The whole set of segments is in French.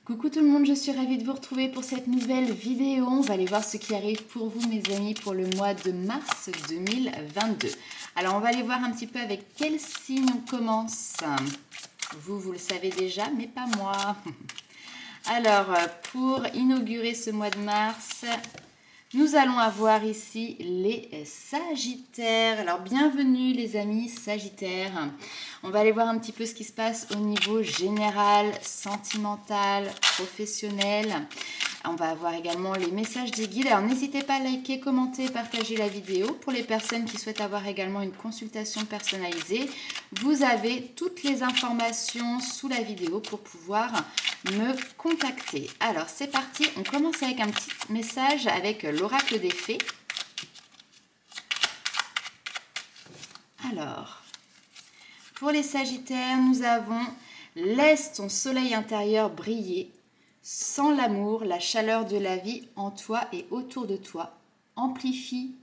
Coucou tout le monde, je suis ravie de vous retrouver pour cette nouvelle vidéo. On va aller voir ce qui arrive pour vous mes amis pour le mois de mars 2022. Alors on va aller voir un petit peu avec quel signe on commence. Vous le savez déjà, mais pas moi. Alors pour inaugurer ce mois de mars, nous allons avoir ici les Sagittaires. Alors bienvenue les amis Sagittaires. On va aller voir un petit peu ce qui se passe au niveau général, sentimental, professionnel. On va avoir également les messages des guides. Alors n'hésitez pas à liker, commenter, partager la vidéo. Pour les personnes qui souhaitent avoir également une consultation personnalisée, vous avez toutes les informations sous la vidéo pour pouvoir me contacter. Alors c'est parti, on commence avec un petit message avec l'oracle des fées. Alors, pour les Sagittaires, nous avons « Laisse ton soleil intérieur briller. Sans l'amour, la chaleur de la vie en toi et autour de toi. Amplifie,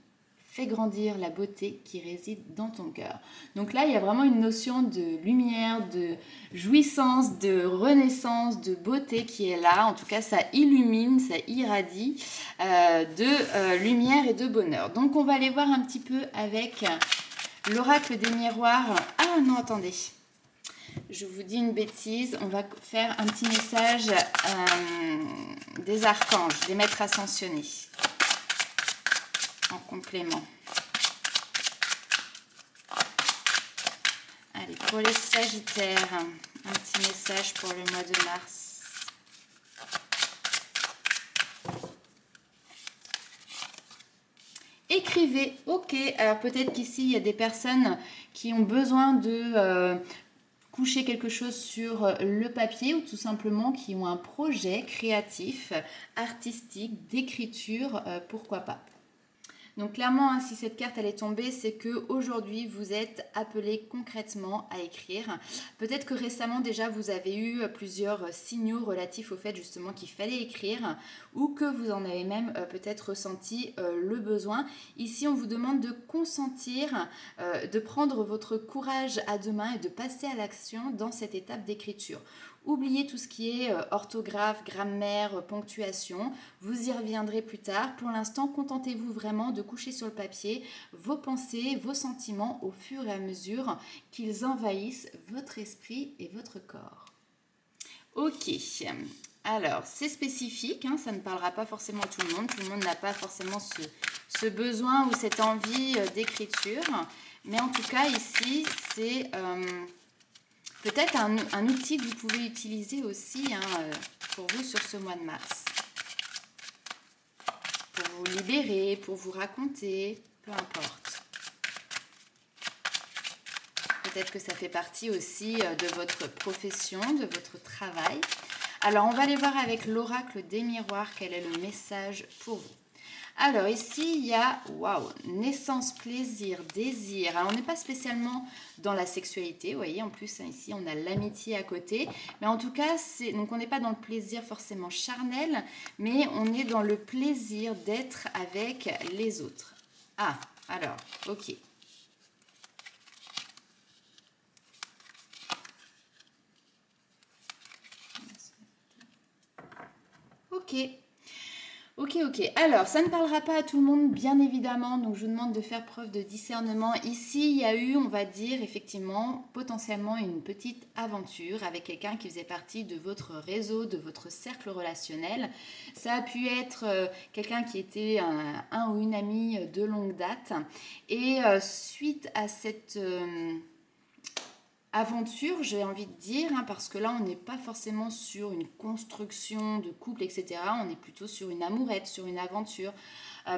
fais grandir la beauté qui réside dans ton cœur. » Donc là, il y a vraiment une notion de lumière, de jouissance, de renaissance, de beauté qui est là. En tout cas, ça illumine, ça irradie de lumière et de bonheur. Donc, on va aller voir un petit peu avec l'oracle des miroirs. Ah non, attendez. Je vous dis une bêtise, on va faire un petit message des archanges, des maîtres ascensionnés, en complément. Allez, pour les Sagittaires, un petit message pour le mois de mars. Écrivez, ok, alors peut-être qu'ici il y a des personnes qui ont besoin de coucher quelque chose sur le papier ou tout simplement qui ont un projet créatif, artistique, d'écriture, pourquoi pas. Donc clairement, si cette carte elle est tombée, c'est que aujourd'hui vous êtes appelé concrètement à écrire. Peut-être que récemment déjà vous avez eu plusieurs signaux relatifs au fait justement qu'il fallait écrire ou que vous en avez même peut-être ressenti le besoin. Ici on vous demande de consentir, de prendre votre courage à deux mains et de passer à l'action dans cette étape d'écriture. Oubliez tout ce qui est orthographe, grammaire, ponctuation. Vous y reviendrez plus tard. Pour l'instant, contentez-vous vraiment de coucher sur le papier vos pensées, vos sentiments au fur et à mesure qu'ils envahissent votre esprit et votre corps. Ok, alors c'est spécifique, hein, ça ne parlera pas forcément à tout le monde. Tout le monde n'a pas forcément ce besoin ou cette envie d'écriture. Mais en tout cas, ici, c'est peut-être un outil que vous pouvez utiliser aussi pour vous sur ce mois de mars. Pour vous libérer, pour vous raconter, peu importe. Peut-être que ça fait partie aussi de votre profession, de votre travail. Alors, on va aller voir avec l'oracle des miroirs quel est le message pour vous. Alors ici, il y a naissance, plaisir, désir. Alors on n'est pas spécialement dans la sexualité, vous voyez, en plus ici on a l'amitié à côté. Mais en tout cas, donc on n'est pas dans le plaisir forcément charnel, mais on est dans le plaisir d'être avec les autres. Ah, alors, ok. Ok. Ok. Alors, ça ne parlera pas à tout le monde, bien évidemment. Donc, je vous demande de faire preuve de discernement. Ici, il y a eu, on va dire, effectivement, potentiellement une petite aventure avec quelqu'un qui faisait partie de votre réseau, de votre cercle relationnel. Ça a pu être quelqu'un qui était un ou une amie de longue date. Et suite à cette aventure, j'ai envie de dire, parce que là on n'est pas forcément sur une construction de couple, etc. On est plutôt sur une amourette, sur une aventure.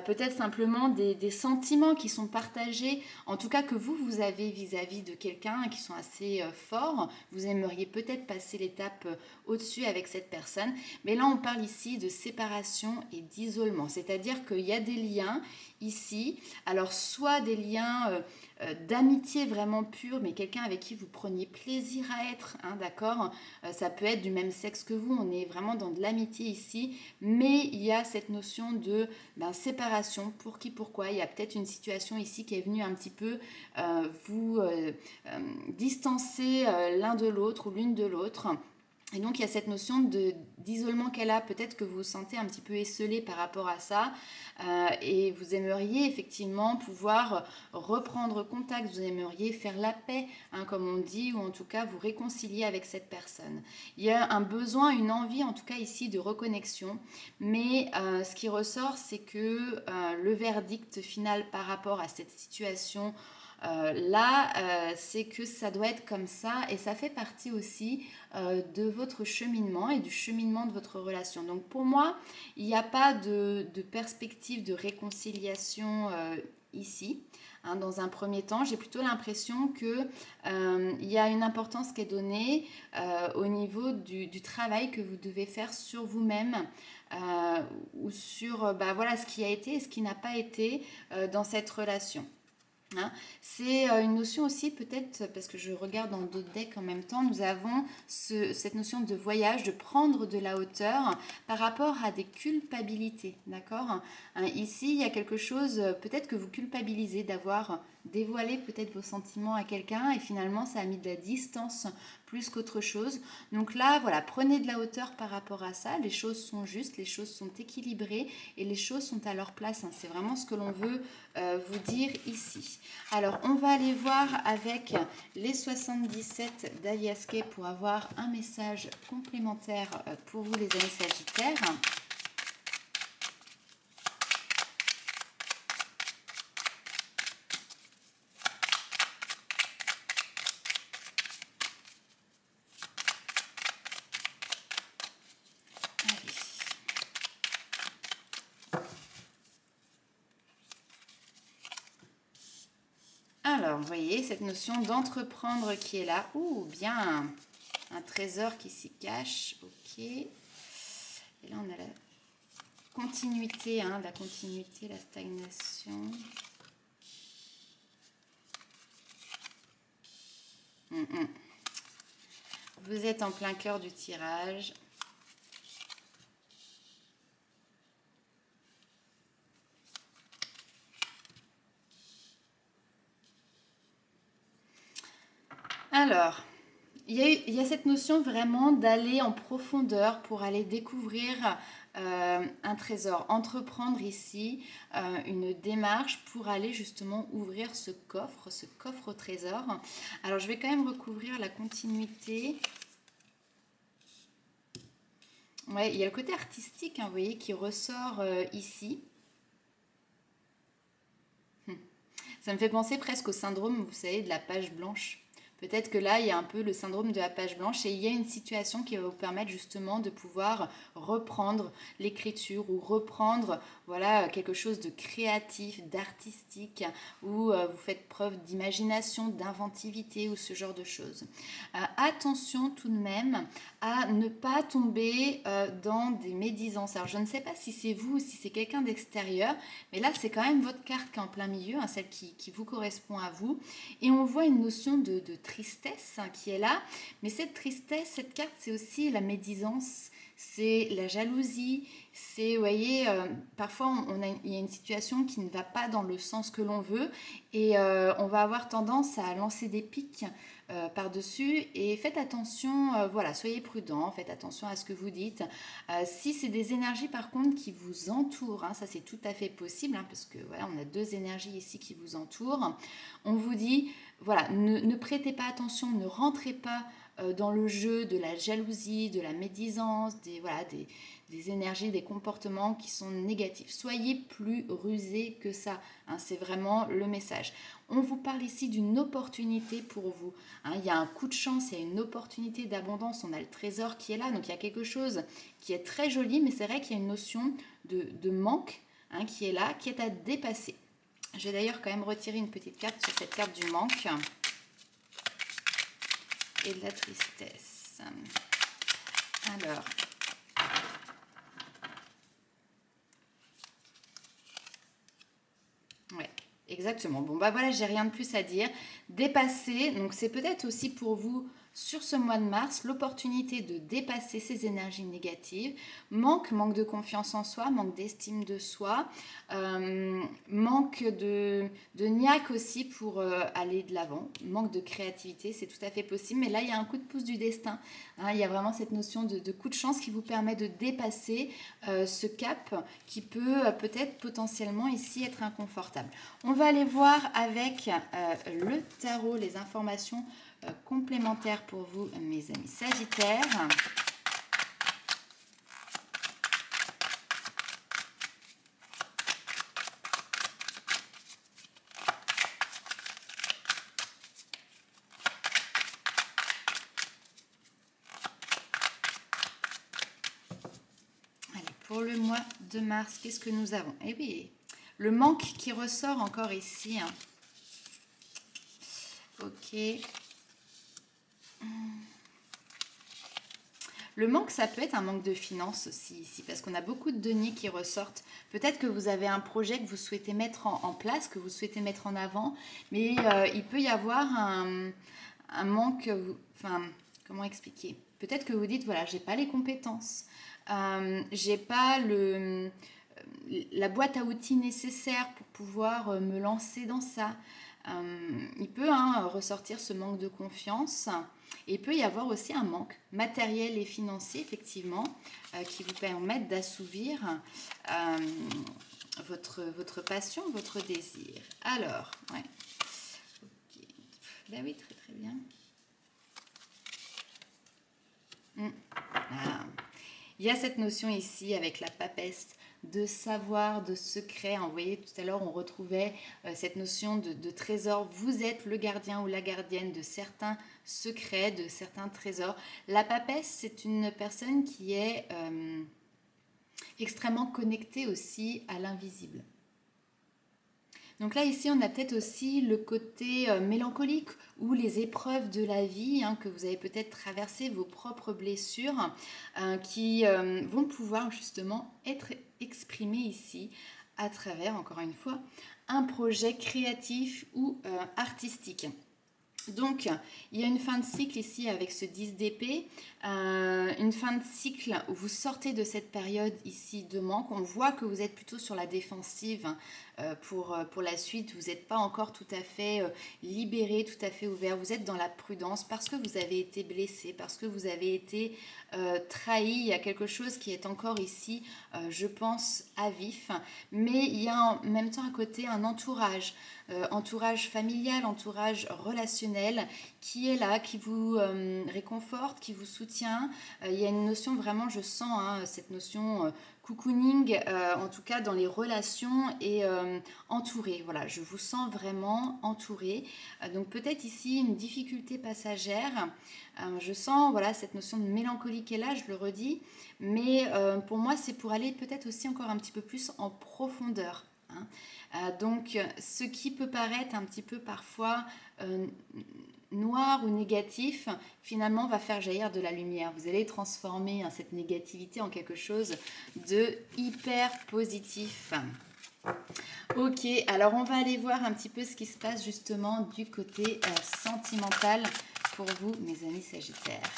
Peut-être simplement des sentiments qui sont partagés, en tout cas que vous avez vis-à-vis de quelqu'un qui sont assez forts. Vous aimeriez peut-être passer l'étape au-dessus avec cette personne. Mais là, on parle ici de séparation et d'isolement. C'est-à-dire qu'il y a des liens ici. Alors, soit des liens d'amitié vraiment pure, mais quelqu'un avec qui vous preniez plaisir à être, d'accord, ça peut être du même sexe que vous, on est vraiment dans de l'amitié ici, mais il y a cette notion de séparation, pour qui, pourquoi, il y a peut-être une situation ici qui est venue un petit peu vous distancer l'un de l'autre ou l'une de l'autre. Et donc, il y a cette notion d'isolement qu'elle a. Peut-être que vous vous sentez un petit peu esselé par rapport à ça. Et vous aimeriez effectivement pouvoir reprendre contact. Vous aimeriez faire la paix, hein, comme on dit, ou en tout cas vous réconcilier avec cette personne. Il y a un besoin, une envie, en tout cas ici, de reconnexion. Mais ce qui ressort, c'est que le verdict final par rapport à cette situation c'est que ça doit être comme ça et ça fait partie aussi de votre cheminement et du cheminement de votre relation. Donc pour moi, il n'y a pas de perspective de réconciliation ici. Hein, dans un premier temps, j'ai plutôt l'impression que il y a une importance qui est donnée au niveau du travail que vous devez faire sur vous-même ou sur voilà, ce qui a été et ce qui n'a pas été dans cette relation. Hein. C'est une notion aussi peut-être, parce que je regarde dans d'autres decks en même temps, nous avons cette notion de voyage, de prendre de la hauteur par rapport à des culpabilités, d'accord, hein. Ici, il y a quelque chose, peut-être que vous culpabilisez d'avoir dévoilé peut-être vos sentiments à quelqu'un et finalement ça a mis de la distance plus qu'autre chose. Donc là, voilà, prenez de la hauteur par rapport à ça, les choses sont justes, les choses sont équilibrées et les choses sont à leur place, hein. C'est vraiment ce que l'on veut vous dire ici. Alors, on va aller voir avec les 77 d'Aliaske pour avoir un message complémentaire pour vous les amis Sagittaires. Alors, vous voyez, cette notion d'entreprendre qui est là. Ouh, bien, un trésor qui s'y cache. Ok. Et là, on a la continuité, hein, la continuité, la stagnation. Vous êtes en plein cœur du tirage. Alors, il y a cette notion vraiment d'aller en profondeur pour aller découvrir un trésor, entreprendre ici une démarche pour aller justement ouvrir ce coffre au trésor. Alors, je vais quand même recouvrir la continuité. Ouais, il y a le côté artistique, hein, vous voyez, qui ressort ici. Ça me fait penser presque au syndrome, vous savez, de la page blanche. Peut-être que là, il y a un peu le syndrome de la page blanche et il y a une situation qui va vous permettre justement de pouvoir reprendre l'écriture ou reprendre voilà, quelque chose de créatif, d'artistique, où vous faites preuve d'imagination, d'inventivité ou ce genre de choses. Attention tout de même à ne pas tomber dans des médisances. Alors je ne sais pas si c'est vous ou si c'est quelqu'un d'extérieur, mais là c'est quand même votre carte qui est en plein milieu, hein, celle qui vous correspond à vous. Et on voit une notion de tristesse hein, qui est là, mais cette tristesse, cette carte, c'est aussi la médisance, c'est la jalousie, c'est, vous voyez, parfois il y a une situation qui ne va pas dans le sens que l'on veut et on va avoir tendance à lancer des pics par-dessus et faites attention, voilà, soyez prudents, faites attention à ce que vous dites. Si c'est des énergies par contre qui vous entourent, hein, ça c'est tout à fait possible hein, parce que voilà, on a deux énergies ici qui vous entourent, on vous dit, voilà, ne prêtez pas attention, ne rentrez pas dans le jeu de la jalousie, de la médisance, des énergies, des comportements qui sont négatifs. Soyez plus rusés que ça, hein, c'est vraiment le message. On vous parle ici d'une opportunité pour vous. Hein, il y a un coup de chance, il y a une opportunité d'abondance, on a le trésor qui est là, donc il y a quelque chose qui est très joli, mais c'est vrai qu'il y a une notion de manque hein, qui est là, qui est à dépasser. Je vais d'ailleurs quand même retirer une petite carte sur cette carte du manque et de la tristesse. Alors, ouais, exactement. Bon, bah voilà, j'ai rien de plus à dire. Dépasser, donc c'est peut-être aussi pour vous sur ce mois de mars l'opportunité de dépasser ces énergies négatives, manque de confiance en soi, manque d'estime de soi, manque de niaque aussi pour aller de l'avant, manque de créativité, c'est tout à fait possible, mais là il y a un coup de pouce du destin, hein, il y a vraiment cette notion de coup de chance qui vous permet de dépasser ce cap qui peut peut-être potentiellement ici être inconfortable. On va aller voir avec le tarot les informations complémentaires pour vous, mes amis Sagittaires. Allez, pour le mois de mars, qu'est-ce que nous avons? Eh oui, le manque qui ressort encore ici. Hein. Ok. Le manque, ça peut être un manque de finances aussi ici, parce qu'on a beaucoup de deniers qui ressortent. Peut-être que vous avez un projet que vous souhaitez mettre en place, que vous souhaitez mettre en avant, mais il peut y avoir un manque, enfin, comment expliquer? Peut-être que vous dites, voilà, j'ai pas les compétences, j'ai pas la boîte à outils nécessaire pour pouvoir me lancer dans ça. Il peut ressortir ce manque de confiance. Et il peut y avoir aussi un manque matériel et financier, effectivement, qui vous permettent d'assouvir votre passion, votre désir. Alors, ouais. Okay. Ben oui, très très bien. Ah. Il y a cette notion ici avec la papesse de savoir, de secret. Vous voyez, tout à l'heure, on retrouvait cette notion de trésor. Vous êtes le gardien ou la gardienne de certains secrets, de certains trésors. La papesse, c'est une personne qui est extrêmement connectée aussi à l'invisible. Donc là, ici, on a peut-être aussi le côté mélancolique ou les épreuves de la vie que vous avez peut-être traversées, vos propres blessures qui vont pouvoir justement être exprimées ici à travers, encore une fois, un projet créatif ou artistique. Donc, il y a une fin de cycle ici avec ce 10 d'épée, une fin de cycle où vous sortez de cette période ici de manque. On voit que vous êtes plutôt sur la défensive pour la suite. Vous n'êtes pas encore tout à fait libéré, tout à fait ouvert. Vous êtes dans la prudence parce que vous avez été blessé, parce que vous avez été trahi. Il y a quelque chose qui est encore ici, je pense, à vif. Mais il y a en même temps à côté un entourage. Entourage familial, entourage relationnel qui est là, qui vous réconforte, qui vous soutient. Il y a une notion vraiment, je sens cette notion cocooning, en tout cas dans les relations et entouré. Voilà, je vous sens vraiment entouré. Donc peut-être ici une difficulté passagère. Je sens voilà cette notion de mélancolie qui est là, je le redis. Mais pour moi, c'est pour aller peut-être aussi encore un petit peu plus en profondeur. Donc ce qui peut paraître un petit peu parfois noir ou négatif, finalement va faire jaillir de la lumière. Vous allez transformer cette négativité en quelque chose de hyper positif. Ok, alors on va aller voir un petit peu ce qui se passe justement du côté sentimental pour vous, mes amis Sagittaires.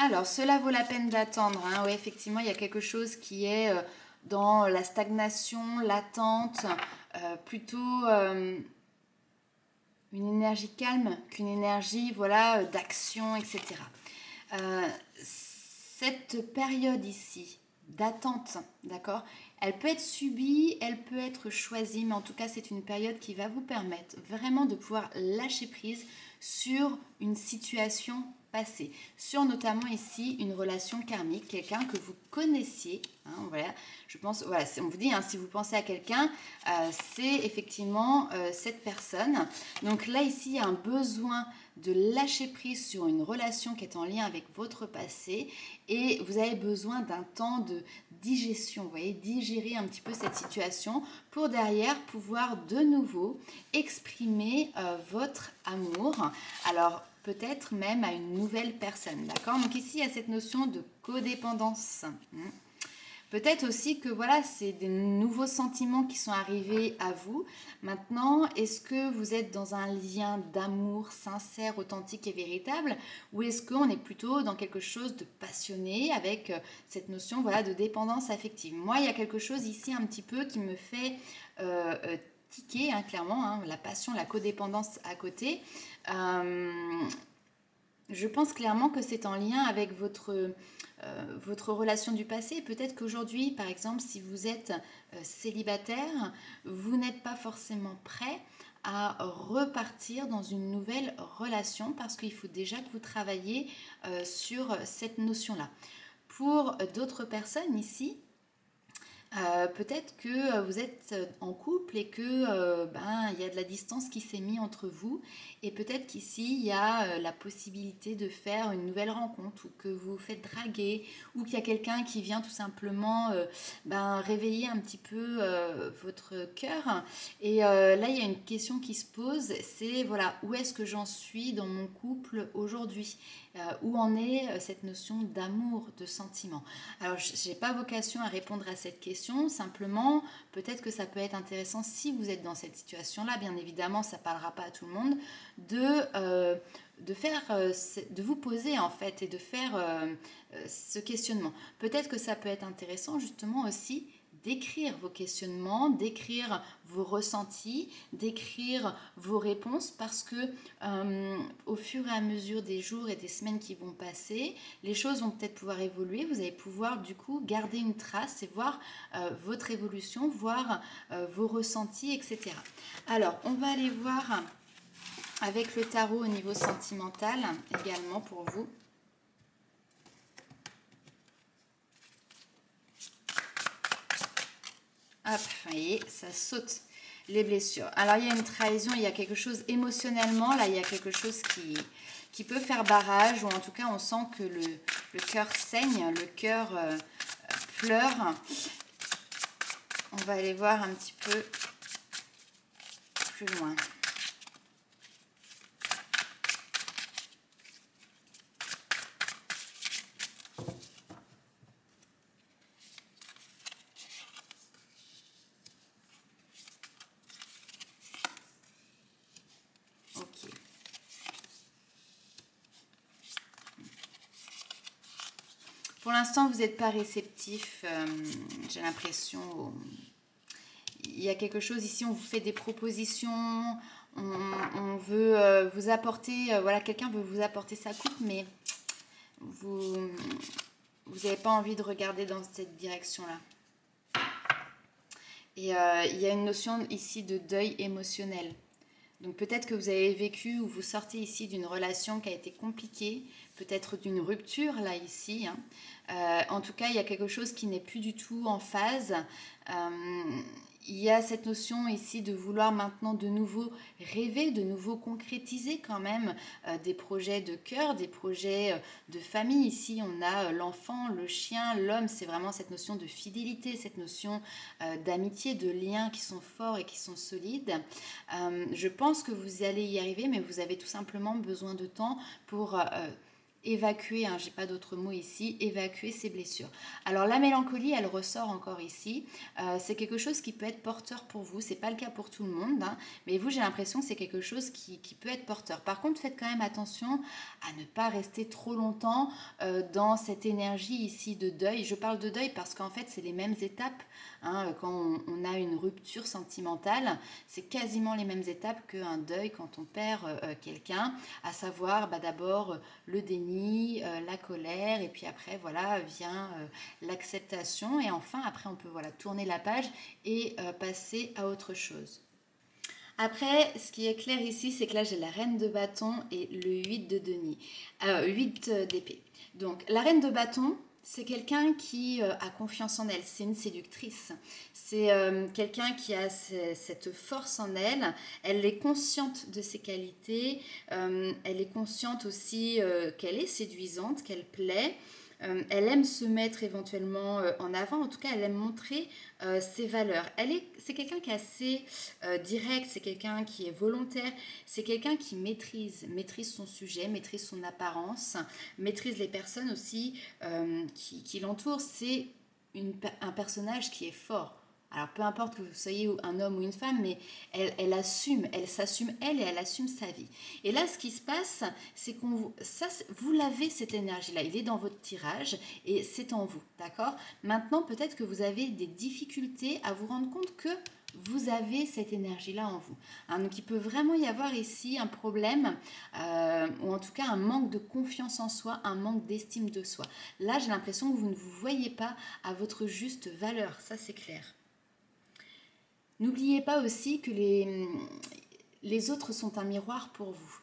Alors, cela vaut la peine d'attendre. Oui, effectivement, il y a quelque chose qui est dans la stagnation, l'attente, plutôt une énergie calme qu'une énergie voilà, d'action, etc. Cette période ici d'attente, d'accord, elle peut être subie, elle peut être choisie, mais en tout cas, c'est une période qui va vous permettre vraiment de pouvoir lâcher prise sur une situation passée, sur notamment ici une relation karmique, quelqu'un que vous connaissiez. Voilà, je pense, voilà, on vous dit, si vous pensez à quelqu'un, c'est effectivement cette personne. Donc là, ici, il y a un besoin de lâcher prise sur une relation qui est en lien avec votre passé et vous avez besoin d'un temps de digestion, vous voyez, digérer un petit peu cette situation pour derrière pouvoir de nouveau exprimer votre amour. Alors, peut-être même à une nouvelle personne, d'accord? Donc ici, il y a cette notion de codépendance. Peut-être aussi que voilà, c'est des nouveaux sentiments qui sont arrivés à vous. Maintenant, est-ce que vous êtes dans un lien d'amour sincère, authentique et véritable, ou est-ce qu'on est plutôt dans quelque chose de passionné avec cette notion voilà, de dépendance affective? Moi, il y a quelque chose ici un petit peu qui me fait tiquer, hein, clairement, hein, la passion, la codépendance à côté. Je pense clairement que c'est en lien avec votre relation du passé. Peut-être qu'aujourd'hui, par exemple, si vous êtes célibataire, vous n'êtes pas forcément prêt à repartir dans une nouvelle relation parce qu'il faut déjà que vous travailliez sur cette notion-là. Pour d'autres personnes ici, peut-être que vous êtes en couple et que il y a de la distance qui s'est mise entre vous et peut-être qu'ici il y a la possibilité de faire une nouvelle rencontre ou que vous vous faites draguer ou qu'il y a quelqu'un qui vient tout simplement réveiller un petit peu votre cœur et là il y a une question qui se pose, c'est voilà, où est-ce que j'en suis dans mon couple aujourd'hui? Où en est cette notion d'amour, de sentiment? Alors, je n'ai pas vocation à répondre à cette question, simplement, peut-être que ça peut être intéressant si vous êtes dans cette situation-là, bien évidemment, ça ne parlera pas à tout le monde, de vous poser en fait et de faire ce questionnement. Peut-être que ça peut être intéressant justement aussi d'écrire vos questionnements, d'écrire vos ressentis, d'écrire vos réponses parce que au fur et à mesure des jours et des semaines qui vont passer, les choses vont peut-être pouvoir évoluer. Vous allez pouvoir du coup garder une trace et voir votre évolution, voir vos ressentis, etc. Alors, on va aller voir avec le tarot au niveau sentimental également pour vous. Hop, vous voyez, ça saute les blessures. Alors, il y a une trahison, il y a quelque chose émotionnellement, là, il y a quelque chose qui peut faire barrage, ou en tout cas, on sent que le cœur saigne, le cœur pleure. On va aller voir un petit peu plus loin. Pour l'instant, vous n'êtes pas réceptif, j'ai l'impression. Il y a quelque chose ici, on vous fait des propositions, on veut vous apporter, voilà, quelqu'un veut vous apporter sa coupe, mais vous n'avez pas envie de regarder dans cette direction-là. Et il y a une notion ici de deuil émotionnel. Donc peut-être que vous avez vécu ou vous sortez ici d'une relation qui a été compliquée, peut-être d'une rupture là ici. En tout cas, il y a quelque chose qui n'est plus du tout en phase. Il y a cette notion ici de vouloir maintenant de nouveau rêver, de nouveau concrétiser quand même des projets de cœur, des projets de famille. Ici, on a l'enfant, le chien, l'homme. C'est vraiment cette notion de fidélité, cette notion d'amitié, de liens qui sont forts et qui sont solides. Je pense que vous allez y arriver, mais vous avez tout simplement besoin de temps pour évacuer, hein, j'ai pas d'autre mot ici, évacuer ces blessures. Alors la mélancolie, elle ressort encore ici. C'est quelque chose qui peut être porteur pour vous. C'est pas le cas pour tout le monde, hein, mais vous, j'ai l'impression que c'est quelque chose qui peut être porteur. Par contre, faites quand même attention à ne pas rester trop longtemps dans cette énergie ici de deuil. Je parle de deuil parce qu'en fait, c'est les mêmes étapes. Hein, quand on a une rupture sentimentale, c'est quasiment les mêmes étapes qu'un deuil quand on perd quelqu'un, à savoir d'abord le déni, la colère, et puis après voilà vient l'acceptation, et enfin après on peut voilà tourner la page et passer à autre chose. Après, ce qui est clair ici, c'est que là j'ai la reine de bâton et le 8 de denier, 8 d'épée. Donc la reine de bâton, c'est quelqu'un qui a confiance en elle, c'est une séductrice, c'est quelqu'un qui a cette force en elle, elle est consciente de ses qualités, elle est consciente aussi qu'elle est séduisante, qu'elle plaît, Elle aime se mettre éventuellement en avant, en tout cas elle aime montrer ses valeurs. C'est quelqu'un qui est assez direct, c'est quelqu'un qui est volontaire, c'est quelqu'un qui maîtrise son sujet, maîtrise son apparence, maîtrise les personnes aussi qui l'entourent. C'est un personnage qui est fort. Alors peu importe que vous soyez un homme ou une femme, mais elle s'assume elle et elle assume sa vie. Et là, ce qui se passe, c'est vous l'avez cette énergie-là, il est dans votre tirage et c'est en vous, d'accord? Maintenant, peut-être que vous avez des difficultés à vous rendre compte que vous avez cette énergie-là en vous. Hein, donc il peut vraiment y avoir ici un problème, ou en tout cas un manque de confiance en soi, un manque d'estime de soi. Là, j'ai l'impression que vous ne vous voyez pas à votre juste valeur, ça c'est clair. N'oubliez pas aussi que les autres sont un miroir pour vous.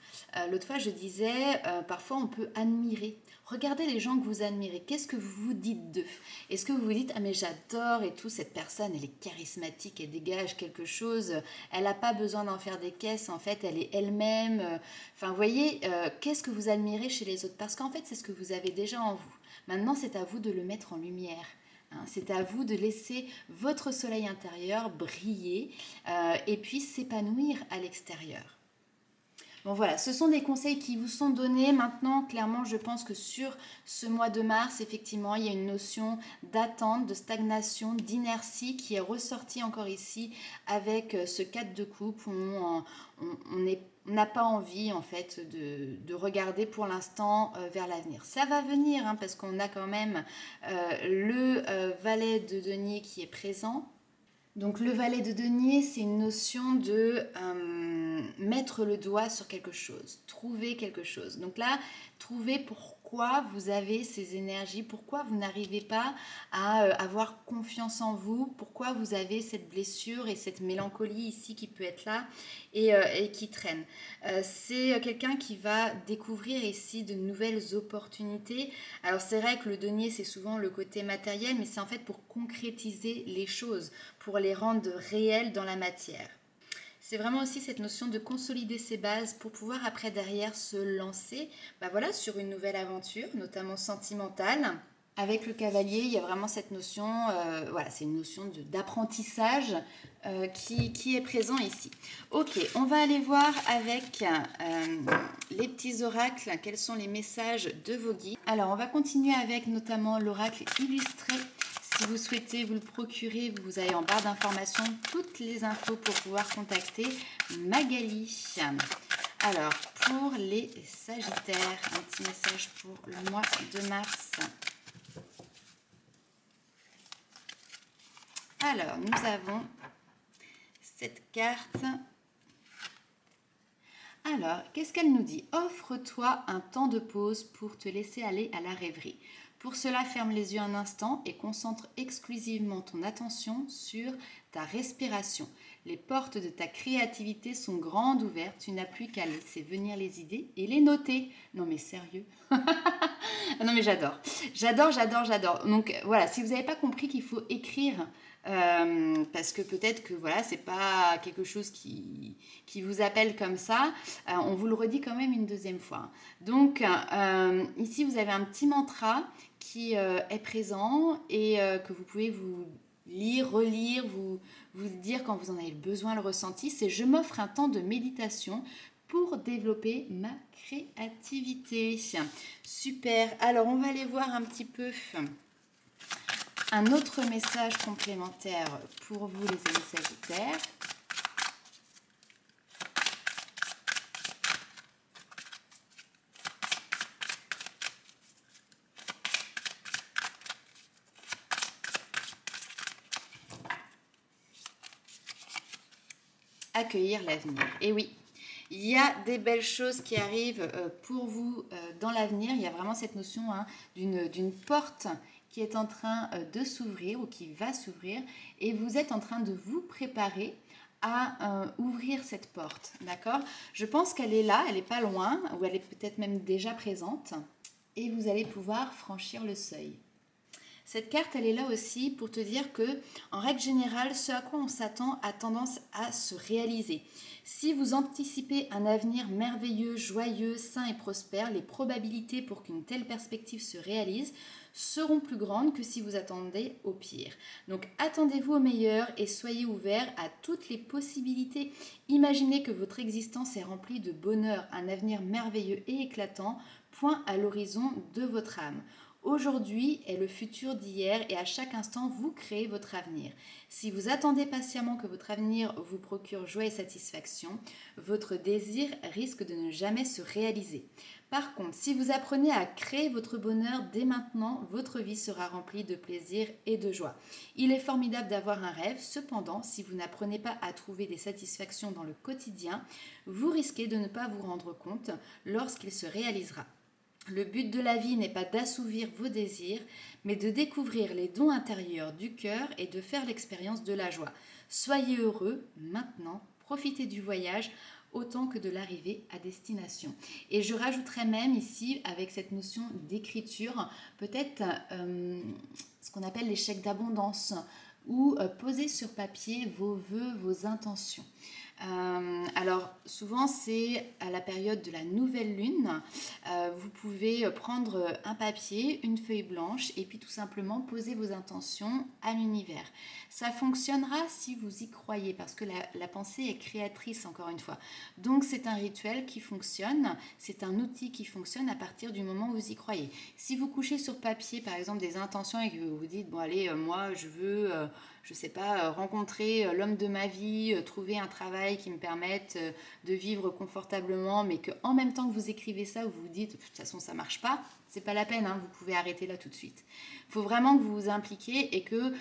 L'autre fois, je disais, parfois on peut admirer. Regardez les gens que vous admirez. Qu'est-ce que vous vous dites d'eux? Est-ce que vous vous dites, ah mais j'adore et tout, cette personne, elle est charismatique, elle dégage quelque chose, elle n'a pas besoin d'en faire des caisses, en fait, elle est elle-même. Enfin, vous voyez, qu'est-ce que vous admirez chez les autres? Parce qu'en fait, c'est ce que vous avez déjà en vous. Maintenant, c'est à vous de le mettre en lumière. C'est à vous de laisser votre soleil intérieur briller et puis s'épanouir à l'extérieur. Bon voilà, ce sont des conseils qui vous sont donnés. Maintenant, clairement, je pense que sur ce mois de mars, effectivement, il y a une notion d'attente, de stagnation, d'inertie qui est ressortie encore ici avec ce 4 de coupe où on n'a pas envie en fait de regarder pour l'instant vers l'avenir. Ça va venir hein, parce qu'on a quand même le valet de denier qui est présent. Donc le valet de denier, c'est une notion de mettre le doigt sur quelque chose, trouver quelque chose. Donc là, trouver pourquoi vous avez ces énergies, pourquoi vous n'arrivez pas à avoir confiance en vous, pourquoi vous avez cette blessure et cette mélancolie ici qui peut être là et qui traîne. C'est quelqu'un qui va découvrir ici de nouvelles opportunités. Alors c'est vrai que le denier, c'est souvent le côté matériel, mais c'est en fait pour concrétiser les choses, pour les rendre réelles dans la matière. C'est vraiment aussi cette notion de consolider ses bases pour pouvoir après derrière se lancer voilà, sur une nouvelle aventure, notamment sentimentale. Avec le cavalier, il y a vraiment cette notion, voilà, c'est une notion d'apprentissage qui est présent ici. Ok, on va aller voir avec les petits oracles, quels sont les messages de vos guides. Alors, on va continuer avec notamment l'oracle illustré. Si vous souhaitez vous le procurer, vous avez en barre d'informations toutes les infos pour pouvoir contacter Magali. Alors, pour les Sagittaires, un petit message pour le mois de mars. Alors, nous avons cette carte. Alors, qu'est-ce qu'elle nous dit? Offre-toi un temps de pause pour te laisser aller à la rêverie. Pour cela, ferme les yeux un instant et concentre exclusivement ton attention sur ta respiration. Les portes de ta créativité sont grandes ouvertes, tu n'as plus qu'à laisser venir les idées et les noter. Non mais sérieux. Non mais j'adore. J'adore. Donc voilà, si vous n'avez pas compris qu'il faut écrire, parce que peut-être que voilà, c'est pas quelque chose qui vous appelle comme ça, on vous le redit quand même une deuxième fois. Donc ici vous avez un petit mantra qui est présent et que vous pouvez vous lire, relire, vous dire quand vous en avez besoin, le ressenti, c'est je m'offre un temps de méditation pour développer ma créativité. Super, alors on va aller voir un petit peu un autre message complémentaire pour vous les amis Sagittaires. Accueillir l'avenir. Et oui, il y a des belles choses qui arrivent pour vous dans l'avenir. Il y a vraiment cette notion d'une porte qui est en train de s'ouvrir ou qui va s'ouvrir et vous êtes en train de vous préparer à ouvrir cette porte, d'accord? Je pense qu'elle est là, elle n'est pas loin ou elle est peut-être même déjà présente et vous allez pouvoir franchir le seuil. Cette carte, elle est là aussi pour te dire que, en règle générale, ce à quoi on s'attend a tendance à se réaliser. Si vous anticipez un avenir merveilleux, joyeux, sain et prospère, les probabilités pour qu'une telle perspective se réalise seront plus grandes que si vous attendez au pire. Donc attendez-vous au meilleur et soyez ouverts à toutes les possibilités. Imaginez que votre existence est remplie de bonheur, un avenir merveilleux et éclatant, point à l'horizon de votre âme. Aujourd'hui est le futur d'hier et à chaque instant, vous créez votre avenir. Si vous attendez patiemment que votre avenir vous procure joie et satisfaction, votre désir risque de ne jamais se réaliser. Par contre, si vous apprenez à créer votre bonheur dès maintenant, votre vie sera remplie de plaisir et de joie. Il est formidable d'avoir un rêve, cependant, si vous n'apprenez pas à trouver des satisfactions dans le quotidien, vous risquez de ne pas vous rendre compte lorsqu'il se réalisera. Le but de la vie n'est pas d'assouvir vos désirs, mais de découvrir les dons intérieurs du cœur et de faire l'expérience de la joie. Soyez heureux maintenant, profitez du voyage autant que de l'arrivée à destination. Et je rajouterais même ici, avec cette notion d'écriture, peut-être ce qu'on appelle les chèques d'abondance, ou poser sur papier vos vœux, vos intentions. Alors souvent c'est à la période de la nouvelle lune, vous pouvez prendre un papier, une feuille blanche et puis tout simplement poser vos intentions à l'univers. Ça fonctionnera si vous y croyez parce que la pensée est créatrice encore une fois. Donc c'est un rituel qui fonctionne, c'est un outil qui fonctionne à partir du moment où vous y croyez. Si vous couchez sur papier par exemple des intentions et que vous vous dites bon allez moi je veux je sais pas, rencontrer l'homme de ma vie, trouver un travail qui me permette de vivre confortablement, mais qu'en même temps que vous écrivez ça, vous vous dites, de toute façon, ça marche pas, c'est pas la peine, hein, vous pouvez arrêter là tout de suite. Il faut vraiment que vous vous impliquiez et que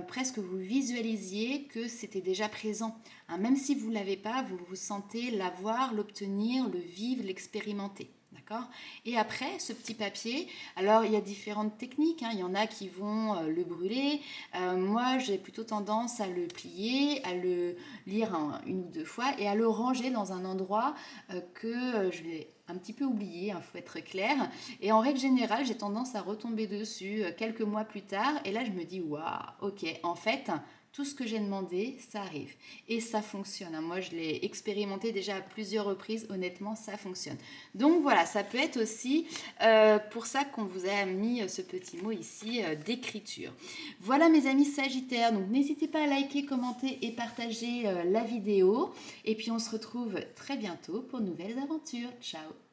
presque vous visualisiez que c'était déjà présent. Hein, même si vous ne l'avez pas, vous vous sentez l'avoir, l'obtenir, le vivre, l'expérimenter. D'accord ? Et après, ce petit papier, alors il y a différentes techniques, hein. Il y en a qui vont le brûler. Moi, j'ai plutôt tendance à le plier, à le lire une ou deux fois et à le ranger dans un endroit que je vais un petit peu oublier, il faut être clair. Et en règle générale, j'ai tendance à retomber dessus quelques mois plus tard. Et là, je me dis, waouh, ok, en fait, tout ce que j'ai demandé, ça arrive. Et ça fonctionne. Moi, je l'ai expérimenté déjà à plusieurs reprises. Honnêtement, ça fonctionne. Donc voilà, ça peut être aussi pour ça qu'on vous a mis ce petit mot ici d'écriture. Voilà mes amis Sagittaires. Donc n'hésitez pas à liker, commenter et partager la vidéo. Et puis on se retrouve très bientôt pour de nouvelles aventures. Ciao!